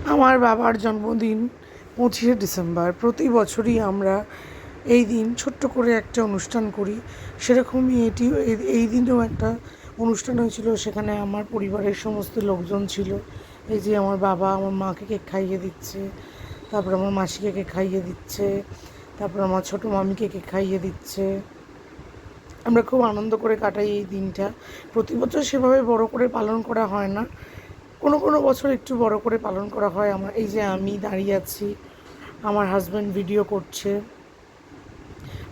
আমার বাবার জন্মদিন 25শে ডিসেম্বর। প্রতি বছরই আমরা এই দিন ছোট্ট করে একটা অনুষ্ঠান করি। সেরকমই এই দিনেও একটা অনুষ্ঠান হয়েছিল। সেখানে আমার পরিবারের সমস্ত লোকজন ছিল। এই যে আমার বাবা আমার মাকে কেক খাইয়ে দিচ্ছে, তারপর আমার মাসিকে কেক খাইয়ে দিচ্ছে, তারপর আমার ছোটো মামিকে কেক খাইয়ে দিচ্ছে। আমরা খুব আনন্দ করে কাটাই এই দিনটা। প্রতি বছর সেভাবে বড় করে পালন করা হয় না, কোনো কোনো বছর একটু বড় করে পালন করা হয়। আমার এই যে আমি দাঁড়িয়ে আছি, আমার হাজব্যান্ড ভিডিও করছে,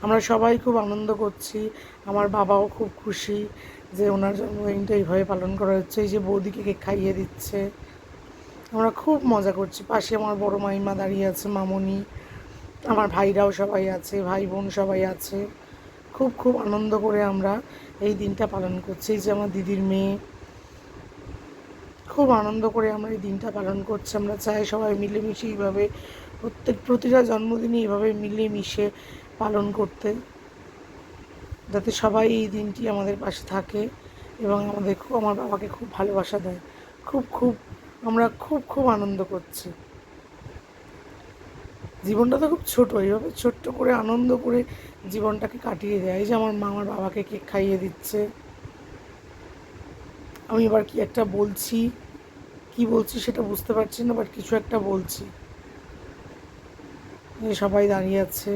আমরা সবাই খুব আনন্দ করছি। আমার বাবাও খুব খুশি যে ওনার জন্মদিনটা এইভাবে পালন করা হচ্ছে। এই যে বৌদিকে কেক খাইয়ে দিচ্ছে, আমরা খুব মজা করছি। পাশে আমার বড় মাইমা দাঁড়িয়ে আছে, মামনি, আমার ভাইরাও সবাই আছে, ভাই বোন সবাই আছে। খুব খুব আনন্দ করে আমরা এই দিনটা পালন করছি। এই যে আমার দিদির মেয়ে, খুব আনন্দ করে আমরা এই দিনটা পালন করছি। আমরা চাই সবাই মিলেমিশে এইভাবে প্রতিটা জন্মদিনে এইভাবে মিলেমিশে পালন করতে, যাতে সবাই এই দিনটি আমাদের পাশে থাকে এবং আমার বাবাকে খুব ভালোবাসা দেয়। খুব আমরা খুব আনন্দ করছি। জীবনটা তো খুব ছোটো, এইভাবে ছোট্ট করে আনন্দ করে জীবনটাকে কাটিয়ে দেয়। এই যে আমার মা আমার বাবাকে কেক খাইয়ে দিচ্ছে। আমি এবার কি একটা বলছি, কি বলছি সেটা বুঝতে পারছি না, বাট কিছু একটা বলছি। সবাই দাঁড়িয়ে আছে।